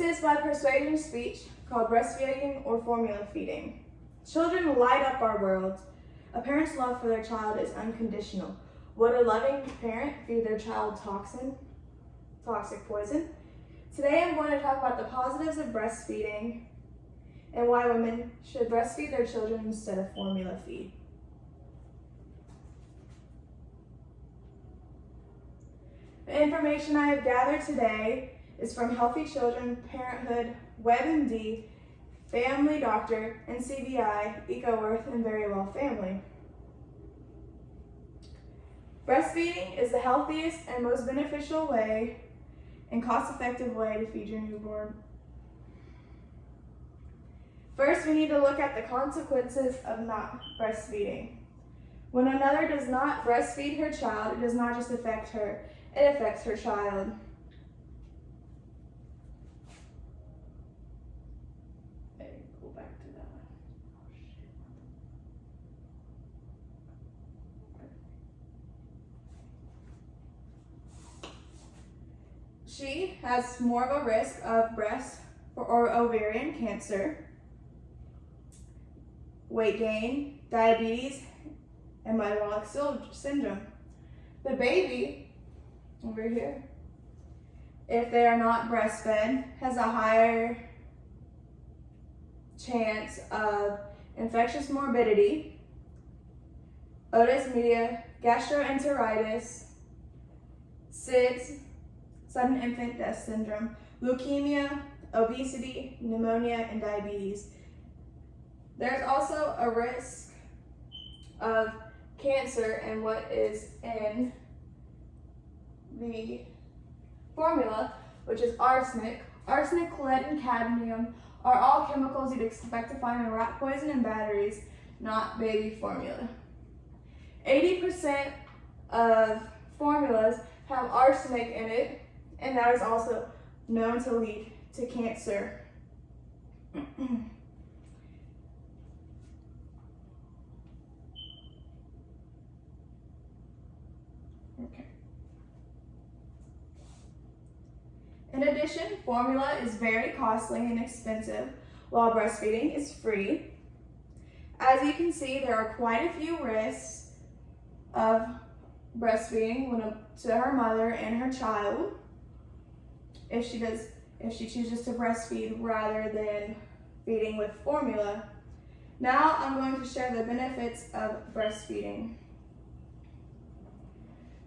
is by persuasion speech called breastfeeding or formula feeding. Children light up our world. A parent's love for their child is unconditional. Would a loving parent feed their child toxic poison? Today I'm going to talk about the positives of breastfeeding and why women should breastfeed their children instead of formula feed. The information I have gathered today is from Healthy Children, Parenthood, WebMD, Family Doctor, NCBI, EcoWorth, and Very Well Family. Breastfeeding is the healthiest and most beneficial way and cost-effective way to feed your newborn. First, we need to look at the consequences of not breastfeeding. When a mother does not breastfeed her child, it does not just affect her, it affects her child. Go back to that one. She has more of a risk of breast or ovarian cancer, weight gain, diabetes, and metabolic syndrome. The baby, over here, if they are not breastfed, has a higher chance of infectious morbidity, otitis media, gastroenteritis, SIDS, sudden infant death syndrome, leukemia, obesity, pneumonia, and diabetes. There's also a risk of cancer in what is in the formula, which is arsenic. Arsenic, lead, and cadmium are all chemicals you'd expect to find in rat poison and batteries, not baby formula. 80% of formulas have arsenic in it, and that is also known to lead to cancer. Okay. In addition, formula is very costly and expensive, while breastfeeding is free. As you can see, there are quite a few risks of breastfeeding to her mother and her child if she chooses to breastfeed rather than feeding with formula. Now I'm going to share the benefits of breastfeeding.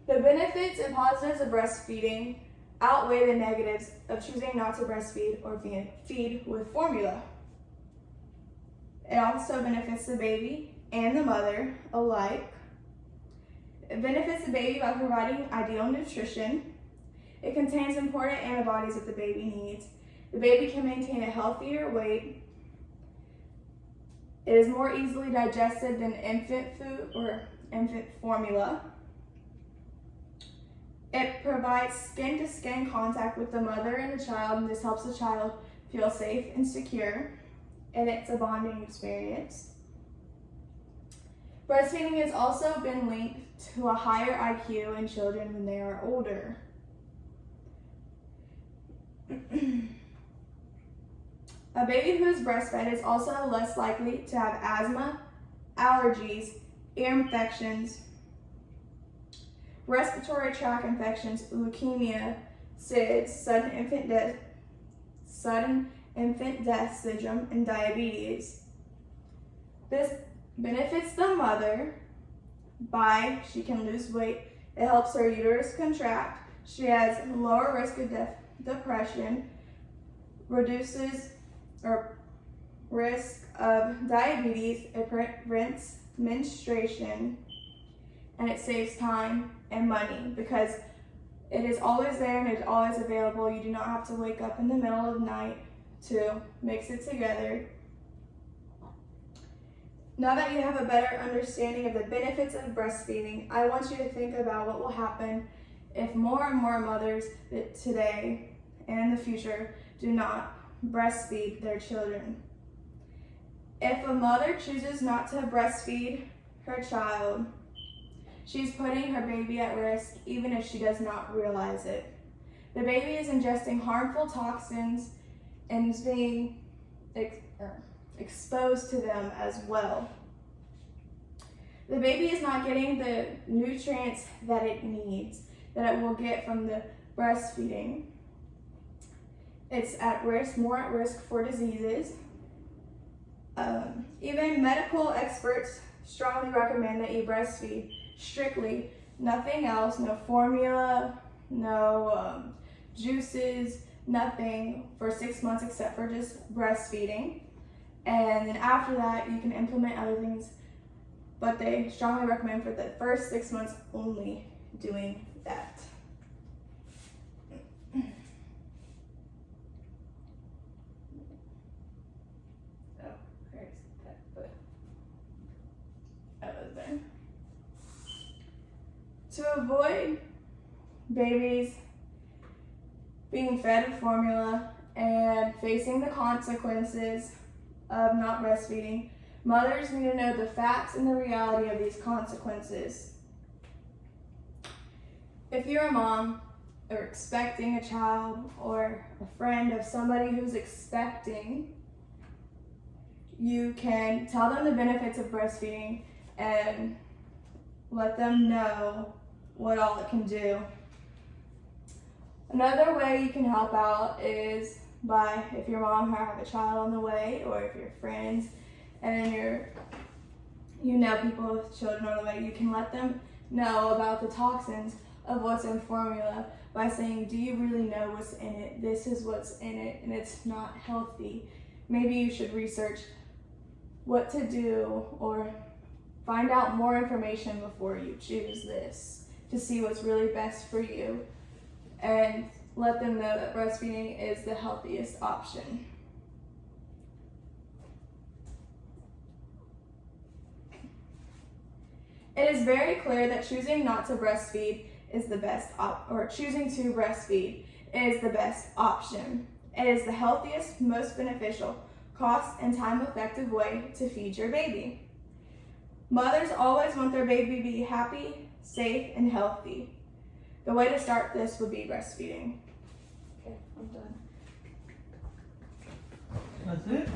The benefits and positives of breastfeeding outweigh the negatives of choosing not to breastfeed or feed with formula. It also benefits the baby and the mother alike. It benefits the baby by providing ideal nutrition. It contains important antibodies that the baby needs. The baby can maintain a healthier weight. It is more easily digested than infant food or infant formula. It provides skin-to-skin contact with the mother and the child, and this helps the child feel safe and secure, and it's a bonding experience. Breastfeeding has also been linked to a higher IQ in children when they are older. A baby who is breastfed is also less likely to have asthma, allergies, ear infections, respiratory tract infections, leukemia, SIDS, sudden infant death syndrome, and diabetes. This benefits the mother by she can lose weight. It helps her uterus contract. She has lower risk of depression, reduces risk of diabetes, it prevents menstruation, and it saves time and money because it is always there and it's always available. You do not have to wake up in the middle of the night to mix it together. Now that you have a better understanding of the benefits of breastfeeding, I want you to think about what will happen if more and more mothers today and in the future do not breastfeed their children. If a mother chooses not to breastfeed her child, she's putting her baby at risk even if she does not realize it. The baby is ingesting harmful toxins and is being exposed to them as well. The baby is not getting the nutrients that it needs, that it will get from the breastfeeding. It's at risk, more at risk for diseases. Even medical experts strongly recommend that you breastfeed strictly, nothing else, no formula, no juices, nothing for 6 months except for just breastfeeding. And then after that, you can implement other things, but they strongly recommend for the first 6 months only doing that. To avoid babies being fed with formula and facing the consequences of not breastfeeding, mothers need to know the facts and the reality of these consequences. If you're a mom or expecting a child or a friend of somebody who's expecting, you can tell them the benefits of breastfeeding and let them know what all it can do. Another way you can help out is by, if your mom have a child on the way, or if you're friends and you know people with children on the way, you can let them know about the toxins of what's in formula by saying, do you really know what's in it? This is what's in it, and it's not healthy. Maybe you should research what to do or find out more information before you choose this to see what's really best for you, and let them know that breastfeeding is the healthiest option. It is very clear that choosing not to breastfeed is the best choosing to breastfeed is the best option. It is the healthiest, most beneficial, cost and time-effective way to feed your baby. Mothers always want their baby to be happy, safe, and healthy. The way to start this would be breastfeeding. Okay, I'm done. That's it?